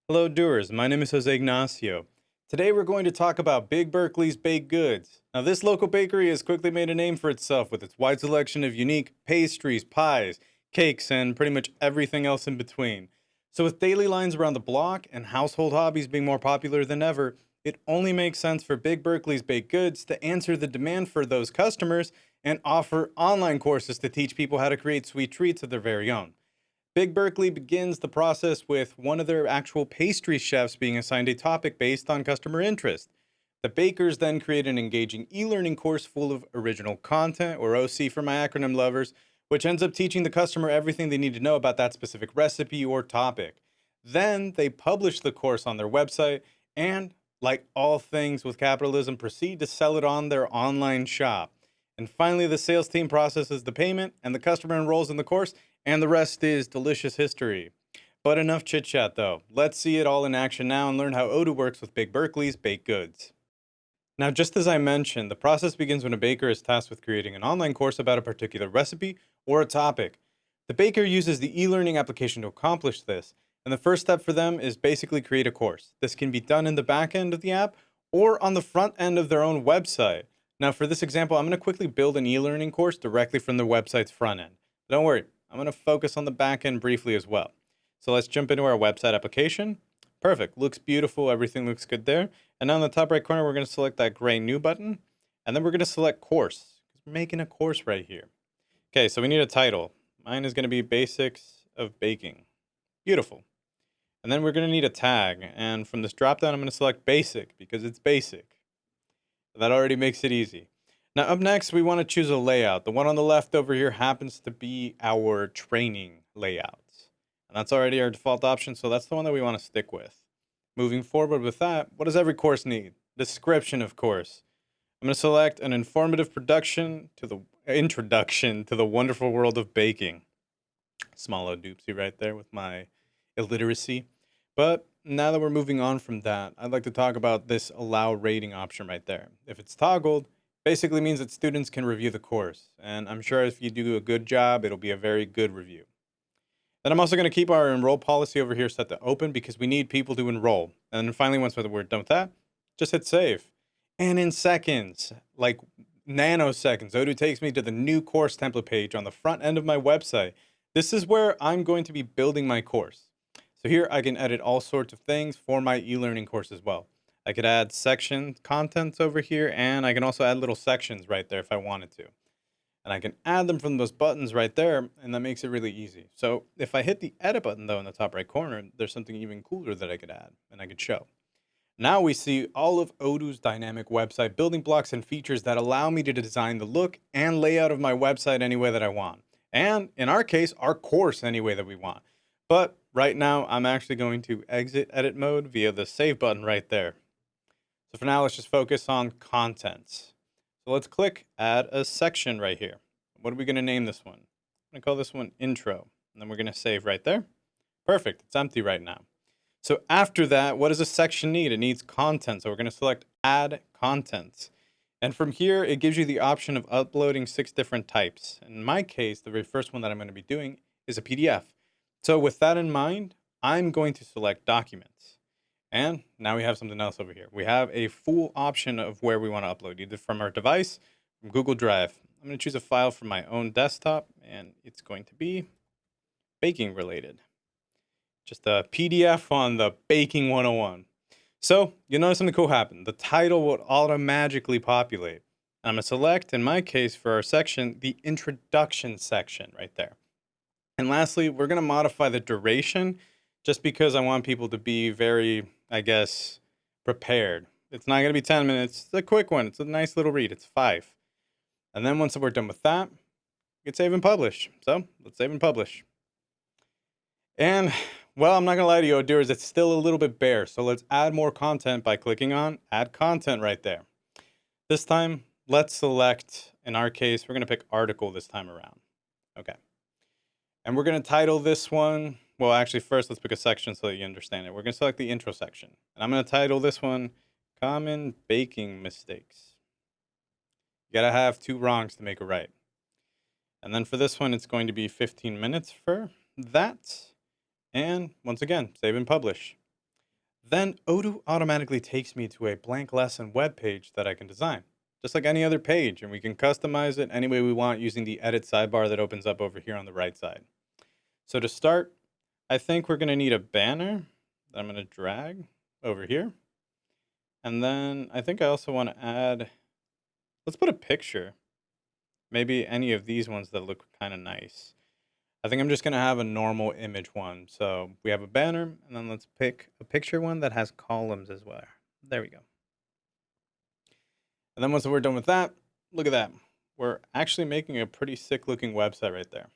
Hello, doers. My name is Jose Ignacio. Today we're going to talk about Big Berkeley's baked goods. Now, this local bakery has quickly made a name for itself with its wide selection of unique pastries, pies, cakes, and pretty much everything else in between. So, with daily lines around the block and household hobbies being more popular than ever, it only makes sense for Big Berkeley's baked goods to answer the demand for those customers and offer online courses to teach people how to create sweet treats of their very own. Big Berkeley begins the process with one of their actual pastry chefs being assigned a topic based on customer interest. The bakers then create an engaging e learning course full of original content, or OC for my acronym lovers, which ends up teaching the customer everything they need to know about that specific recipe or topic. Then they publish the course on their website and, like all things with capitalism, proceed to sell it on their online shop. And finally, the sales team processes the payment and the customer enrolls in the course, and the rest is delicious history. But enough chit chat though. Let's see it all in action now and learn how Odoo works with Big Berkeley's baked goods. Now, just as I mentioned, the process begins when a baker is tasked with creating an online course about a particular recipe or a topic. The baker uses the e learning application to accomplish this, and the first step for them is basically create a course. This can be done in the back end of the app or on the front end of their own website. Now, for this example, I'm going to quickly build an e learning course directly from their website's front end. Don't worry, I'm going to focus on the back end briefly as well. So let's jump into our website application. Perfect, looks beautiful, everything looks good there. And now in the top right corner, we're going to select that gray new button, and then we're going to select course, because we're making a course right here. Okay, so we need a title. Mine is going to be Basics of Baking. Beautiful. And then we're going to need a tag, and from this drop down, I'm going to select Basic, because it's basic. That already makes it easy. Now, up next, we want to choose a layout. The one on the left over here happens to be our training layout. And that's already our default option, so that's the one that we want to stick with. Moving forward with that, what does every course need? Description, of course. I'm going to select an informative production to the introduction to the wonderful world of baking. Small doopsie right there with my illiteracy. But now that we're moving on from that, I'd like to talk about this allow rating option right there. If it's toggled, basically means that students can review the course. And I'm sure if you do a good job, it'll be a very good review. Then I'm also going to keep our enroll policy over here set to open because we need people to enroll. And then finally, once we're done with that, just hit save. And in seconds, like nanoseconds, Odoo takes me to the new course template page on the front end of my website. This is where I'm going to be building my course. So here I can edit all sorts of things for my e-learning course as well. I could add section contents over here, and I can also add little sections right there if I wanted to. And I can add them from those buttons right there, and that makes it really easy. So if I hit the edit button though in the top right corner, there's something even cooler that I could add and I could show. Now we see all of Odoo's dynamic website building blocks and features that allow me to design the look and layout of my website any way that I want. And in our case, our course any way that we want. But right now, I'm actually going to exit edit mode via the save button right there. So for now, let's just focus on contents. So let's click add a section right here. What are we going to name this one? I'm going to call this one intro. And then we're going to save right there. Perfect. It's empty right now. So after that, what does a section need? It needs content. So we're going to select add contents. And from here, it gives you the option of uploading 6 different types. In my case, the very first one that I'm going to be doing is a PDF. So with that in mind, I'm going to select documents. And now we have something else over here. We have a full option of where we want to upload, either from our device, from Google Drive. I'm going to choose a file from my own desktop, and it's going to be baking related. Just a PDF on the Baking 101. So you'll notice something cool happen. The title will automatically populate. I'm going to select, in my case, for our section, the introduction section right there. And lastly, we're going to modify the duration just because I want people to be very, I guess, prepared. It's not going to be 10 minutes. It's a quick one. It's a nice little read. It's 5. And then once we're done with that, we can save and publish. So let's save and publish. And, well, I'm not going to lie to you, Odooers, it's still a little bit bare. So let's add more content by clicking on Add Content right there. This time, let's select, in our case, we're going to pick Article this time around. Okay. And we're going to title this one, well, actually, first, let's pick a section so that you understand it. We're going to select the intro section. And I'm going to title this one, Common Baking Mistakes. You got to have 2 wrongs to make a right. And then for this one, it's going to be 15 minutes for that. And once again, save and publish. then Odoo automatically takes me to a blank lesson web page that I can design, just like any other page, and we can customize it any way we want using the edit sidebar that opens up over here on the right side. So to start, I think we're going to need a banner that I'm going to drag over here. And then I think I also want to add, let's put a picture. Maybe any of these ones that look kind of nice. I think I'm just going to have a normal image one. So we have a banner, and then let's pick a picture one that has columns as well. There we go. And then once we're done with that, look at that. We're actually making a pretty sick looking website right there.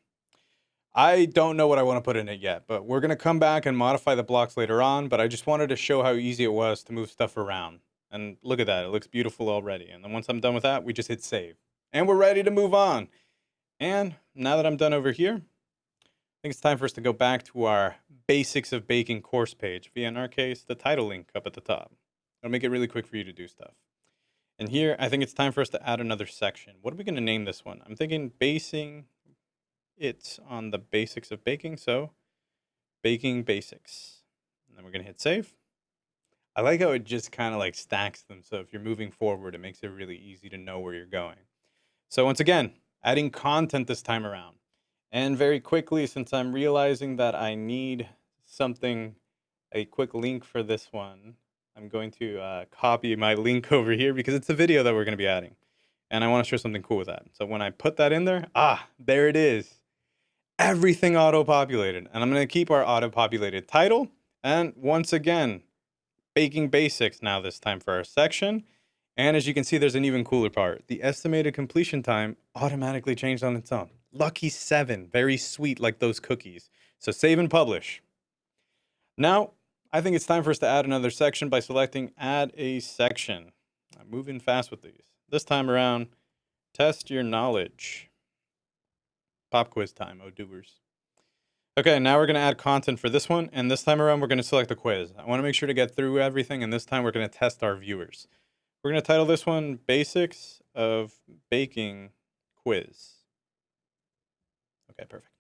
I don't know what I want to put in it yet, but we're going to come back and modify the blocks later on, but I just wanted to show how easy it was to move stuff around. And look at that, it looks beautiful already. And then once I'm done with that, we just hit save. And we're ready to move on. And now that I'm done over here, I think it's time for us to go back to our Basics of Baking course page, via in our case, the title link up at the top. It'll make it really quick for you to do stuff. And here, I think it's time for us to add another section. What are we going to name this one? I'm thinking basing it on the basics of baking, so baking basics. And then we're going to hit save. I like how it just kind of like stacks them, so if you're moving forward, it makes it really easy to know where you're going. So once again, adding content this time around. And very quickly, since I'm realizing that I need something, a quick link for this one, I'm going to copy my link over here because it's a video that we're going to be adding. And I want to show something cool with that. So when I put that in there, there it is. Everything auto-populated. And I'm going to keep our auto-populated title. And once again, baking basics now this time for our section. And as you can see, there's an even cooler part. The estimated completion time automatically changed on its own. Lucky 7, very sweet like those cookies. So save and publish. Now, I think it's time for us to add another section by selecting add a section. I'm moving fast with these. This time around, test your knowledge. Pop quiz time, Odooers. Okay, now we're going to add content for this one, and this time around we're going to select a quiz. I want to make sure to get through everything, and this time we're going to test our viewers. We're going to title this one Basics of Baking Quiz. Okay, perfect.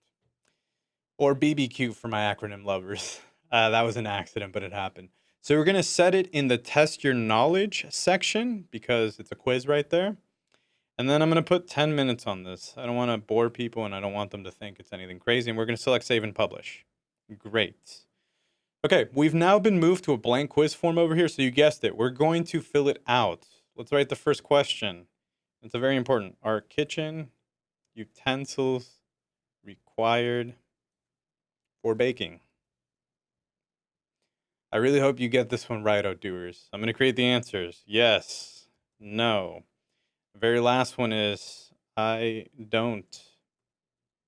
Or BBQ for my acronym lovers. That was an accident, but it happened. So we're going to set it in the Test Your Knowledge section because it's a quiz right there. And then I'm going to put 10 minutes on this. I don't want to bore people and I don't want them to think it's anything crazy. And we're going to select Save and Publish. Great. Okay, we've now been moved to a blank quiz form over here. So you guessed it. We're going to fill it out. Let's write the first question. It's a very important. Are kitchen utensils required for baking? I really hope you get this one right, Odooers. I'm going to create the answers. Yes. No. The very last one is I don't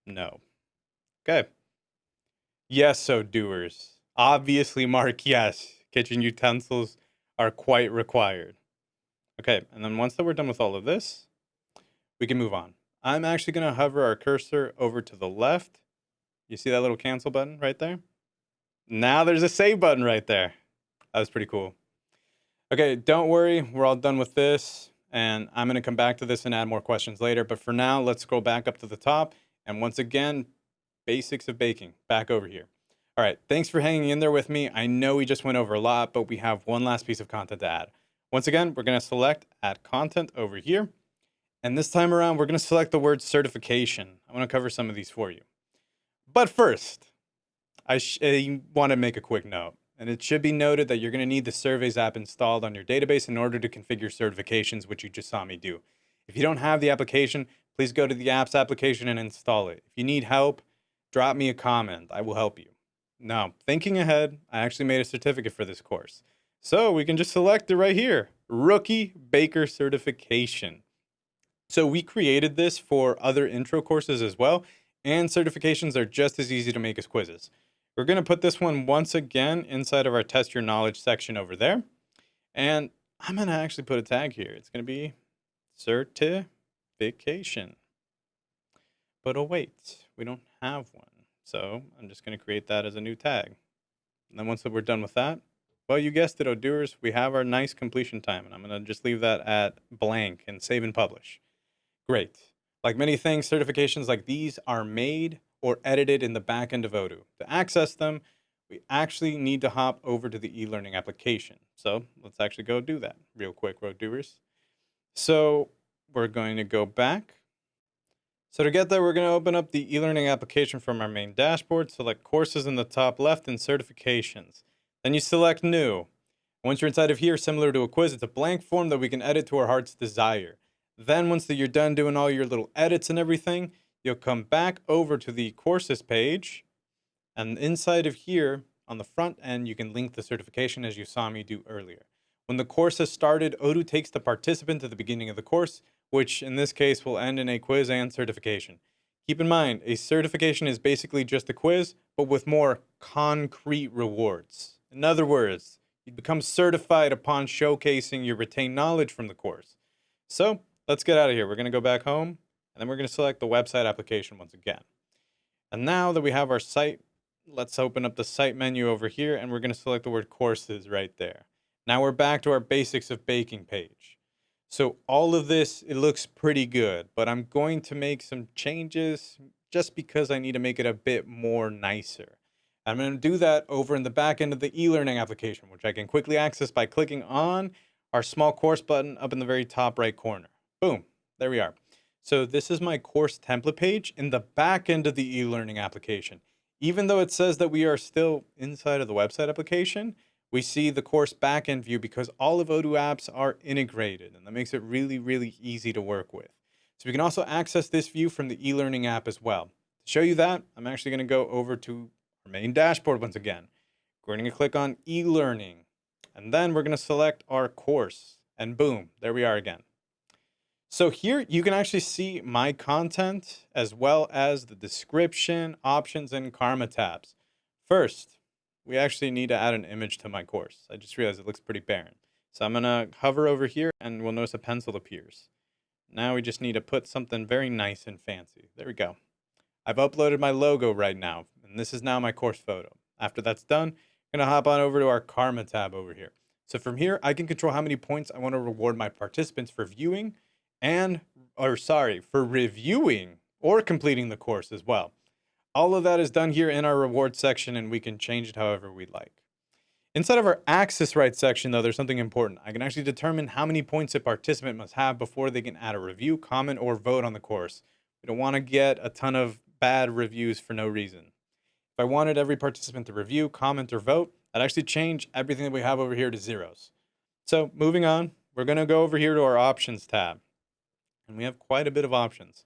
know. Okay. Yes, Odooers. Obviously mark yes. Kitchen utensils are quite required. Okay, and then once that we're done with all of this, we can move on. I'm actually going to hover our cursor over to the left. You see that little cancel button right there? Now there's a save button right there. That was pretty cool. Okay, don't worry. We're all done with this. And I'm going to come back to this and add more questions later. But for now, let's scroll back up to the top. And once again, basics of baking. Back over here. All right, thanks for hanging in there with me. I know we just went over a lot, but we have one last piece of content to add. Once again, we're going to select Add Content over here. And this time around, we're going to select the word certification. I want to cover some of these for you. But first, I want to make a quick note. And it should be noted that you're going to need the Surveys app installed on your database in order to configure certifications, which you just saw me do. If you don't have the application, please go to the app's application and install it. If you need help, drop me a comment. I will help you. Now, thinking ahead, I actually made a certificate for this course. So we can just select it right here, Rookie Baker Certification. So we created this for other intro courses as well, and certifications are just as easy to make as quizzes. We're going to put this one once again inside of our Test Your Knowledge section over there. And I'm going to actually put a tag here. It's going to be certification. But oh wait, we don't have one. So I'm just going to create that as a new tag. And then once we're done with that, well, you guessed it, Odooers, we have our nice completion time. And I'm going to just leave that at blank and save and publish. Great. Like many things, certifications like these are made or edited in the back end of Odoo. To access them, we actually need to hop over to the e-learning application. So let's actually go do that real quick, road doers. So we're going to go back. So to get there, we're going to open up the e-learning application from our main dashboard, select courses in the top left and certifications. Then you select new. Once you're inside of here, similar to a quiz, it's a blank form that we can edit to our heart's desire. Then once that you're done doing all your little edits and everything, you'll come back over to the courses page. And inside of here, on the front end, you can link the certification as you saw me do earlier. When the course has started, Odoo takes the participant to the beginning of the course, which in this case will end in a quiz and certification. Keep in mind, a certification is basically just a quiz, but with more concrete rewards. In other words, you become certified upon showcasing your retained knowledge from the course. So let's get out of here. We're going to go back home, and then we're going to select the website application once again. And now that we have our site, let's open up the site menu over here, and we're going to select the word courses right there. Now we're back to our basics of baking page. So all of this, it looks pretty good, but I'm going to make some changes just because I need to make it a bit more nicer. I'm going to do that over in the back end of the e-learning application, which I can quickly access by clicking on our small course button up in the very top right corner. Boom, there we are. So this is my course template page in the back end of the e-learning application. Even though it says that we are still inside of the website application, we see the course backend view because all of Odoo apps are integrated, and that makes it really, really easy to work with. So we can also access this view from the eLearning app as well. To show you that, I'm actually going to go over to our main dashboard once again. We're going to click on eLearning, and then we're going to select our course, and boom, there we are again. So here you can actually see my content as well as the description, options, and karma tabs. First, we actually need to add an image to my course. I just realized it looks pretty barren. So I'm going to hover over here and we'll notice a pencil appears. Now we just need to put something very nice and fancy. There we go. I've uploaded my logo right now, and this is now my course photo. After that's done, I'm going to hop on over to our karma tab over here. So from here, I can control how many points I want to reward my participants for viewing for reviewing or completing the course as well. All of that is done here in our reward section, and we can change it however we like. Inside of our access rights section, though, there's something important. I can actually determine how many points a participant must have before they can add a review, comment, or vote on the course. We don't want to get a ton of bad reviews for no reason. If I wanted every participant to review, comment, or vote, I'd actually change everything that we have over here to zeros. So moving on, we're going to go over here to our options tab. And we have quite a bit of options.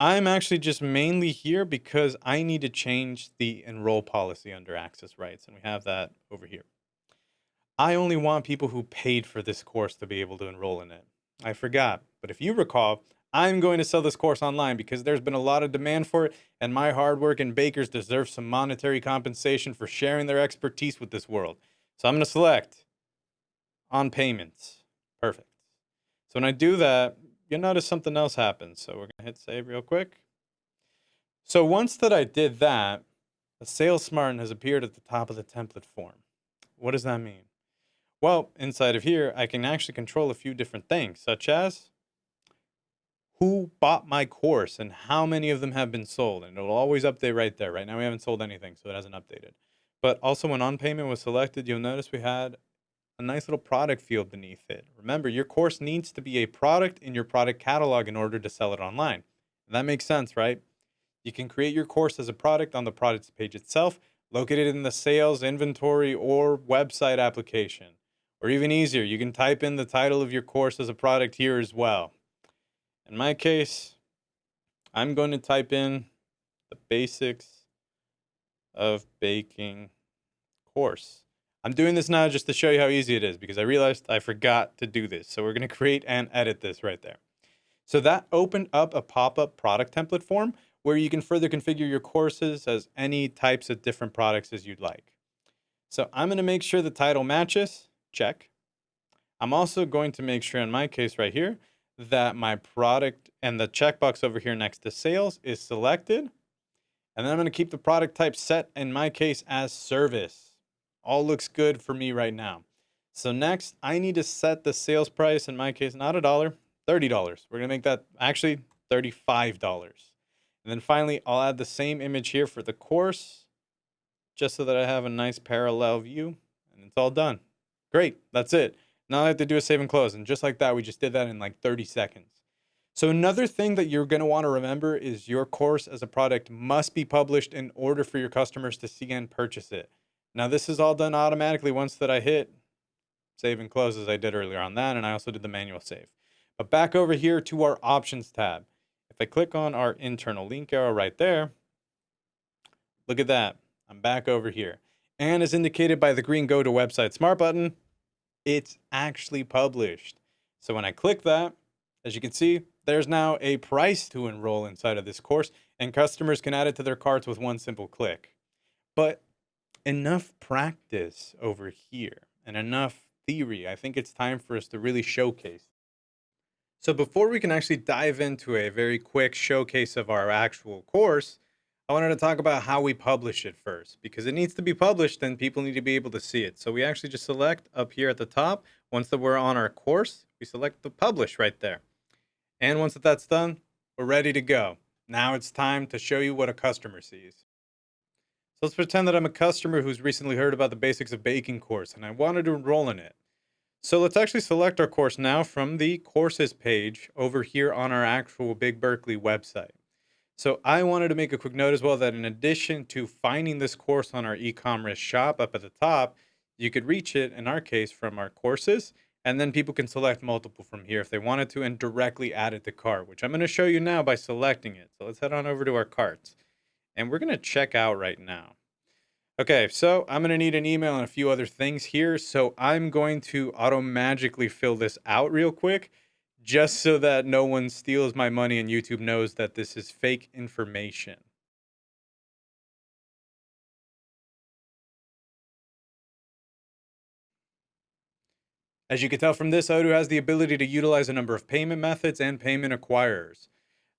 I'm actually just mainly here because I need to change the enroll policy under access rights, and we have that over here. I only want people who paid for this course to be able to enroll in it. I forgot, but if you recall, I'm going to sell this course online because there's been a lot of demand for it, and my hard work and bakers deserve some monetary compensation for sharing their expertise with this world. So I'm going to select on payments. Perfect. So when I do that, you'll notice something else happens. So we're going to hit save real quick. So once that I did that, a sales smart has appeared at the top of the template form. What does that mean? Well, inside of here, I can actually control a few different things, such as who bought my course and how many of them have been sold. And it'll always update right there. Right now we haven't sold anything, so it hasn't updated. But also when on payment was selected, you'll notice we had a nice little product field beneath it. Remember, your course needs to be a product in your product catalog in order to sell it online. And that makes sense, right? You can create your course as a product on the products page itself, located in the sales, inventory, or website application. Or even easier, you can type in the title of your course as a product here as well. In my case, I'm going to type in the basics of baking course. I'm doing this now just to show you how easy it is because I realized I forgot to do this. So we're going to create and edit this right there. So that opened up a pop-up product template form where you can further configure your courses as any types of different products as you'd like. So I'm going to make sure the title matches. Check. I'm also going to make sure in my case right here that my product and the checkbox over here next to sales is selected. And then I'm going to keep the product type set in my case as service. All looks good for me right now. So next, I need to set the sales price, in my case, not $1, $30. We're going to make that actually $35. And then finally, I'll add the same image here for the course. just so that I have a nice parallel view, and it's all done. Great, that's it. Now I have to do a save and close, and just like that, we just did that in like 30 seconds. So another thing that you're going to want to remember is your course as a product must be published in order for your customers to see and purchase it. Now this is all done automatically once that I hit save and close as I did earlier on that, and I also did the manual save. But back over here to our options tab. If I click on our internal link arrow right there, look at that. I'm back over here. And as indicated by the green Go to Website Smart button, it's actually published. So when I click that, as you can see, there's now a price to enroll inside of this course, and customers can add it to their carts with one simple click. But enough practice over here and enough theory. I think it's time for us to really showcase. So before we can actually dive into a very quick showcase of our actual course, I wanted to talk about how we publish it first because it needs to be published and people need to be able to see it. So we actually just select up here at the top. Once that we're on our course, we select the publish right there. And once that's done, we're ready to go. Now it's time to show you what a customer sees. So let's pretend that I'm a customer who's recently heard about the basics of baking course and I wanted to enroll in it. So let's actually select our course now from the courses page over here on our actual Big Berkeley website. So I wanted to make a quick note as well that in addition to finding this course on our e-commerce shop up at the top, you could reach it in our case from our courses, and then people can select multiple from here if they wanted to and directly add it to cart, which I'm going to show you now by selecting it. So let's head on over to our carts and we're going to check out right now. Okay, so I'm going to need an email and a few other things here. So I'm going to auto-magically fill this out real quick just so that no one steals my money and YouTube knows that this is fake information. As you can tell from this, Odoo has the ability to utilize a number of payment methods and payment acquirers.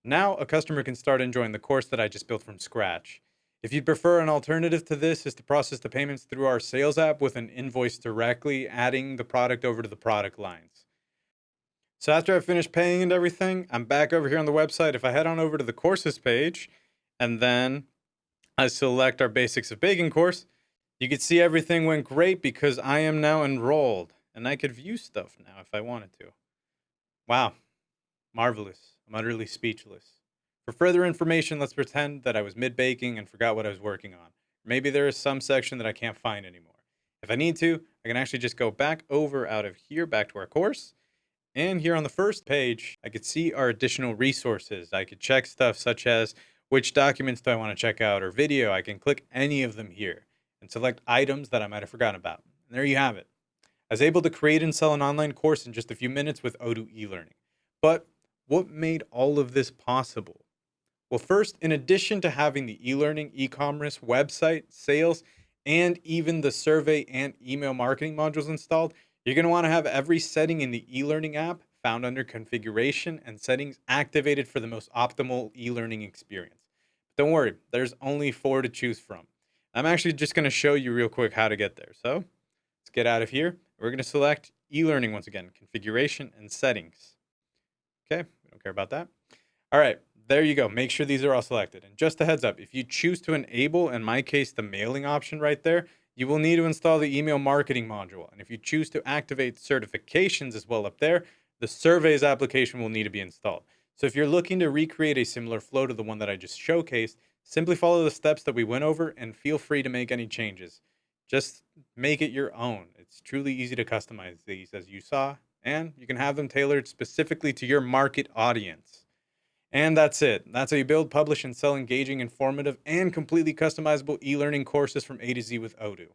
Now, a customer can start enjoying the course that I just built from scratch. If you'd prefer, an alternative to this is to process the payments through our sales app with an invoice directly, adding the product over to the product lines. So after I finish paying and everything, I'm back over here on the website. If I head on over to the courses page and then I select our basics of baking course, you can see everything went great because I am now enrolled and I could view stuff now if I wanted to. Wow, marvelous. I'm utterly speechless. For further information, let's pretend that I was mid-baking and forgot what I was working on. Maybe there is some section that I can't find anymore. If I need to, I can actually just go back over out of here, back to our course. And here on the first page, I could see our additional resources. I could check stuff such as which documents do I want to check out or video. I can click any of them here and select items that I might have forgotten about. And there you have it. I was able to create and sell an online course in just a few minutes with Odoo eLearning. But what made all of this possible? Well, first, in addition to having the eLearning, e-commerce, website, sales, and even the survey and email marketing modules installed, you're going to want to have every setting in the eLearning app found under configuration and settings activated for the most optimal eLearning experience. But don't worry, there's only 4 to choose from. I'm actually just going to show you real quick how to get there. So let's get out of here. We're going to select eLearning once again, configuration and settings. Okay, we don't care about that. All right, there you go. Make sure these are all selected. And just a heads up, if you choose to enable, in my case, the mailing option right there, you will need to install the email marketing module. And if you choose to activate certifications as well up there, the surveys application will need to be installed. So if you're looking to recreate a similar flow to the one that I just showcased, simply follow the steps that we went over and feel free to make any changes. Just make it your own. It's truly easy to customize these as you saw, and you can have them tailored specifically to your market audience. And that's it. That's how you build, publish, and sell engaging, informative, and completely customizable e-learning courses from A to Z with Odoo.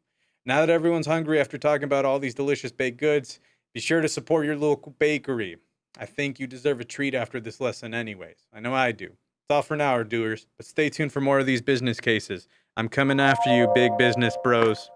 Now that everyone's hungry after talking about all these delicious baked goods, be sure to support your local bakery. I think you deserve a treat after this lesson anyways. I know I do. That's all for now, doers, but stay tuned for more of these business cases. I'm coming after you, big business bros.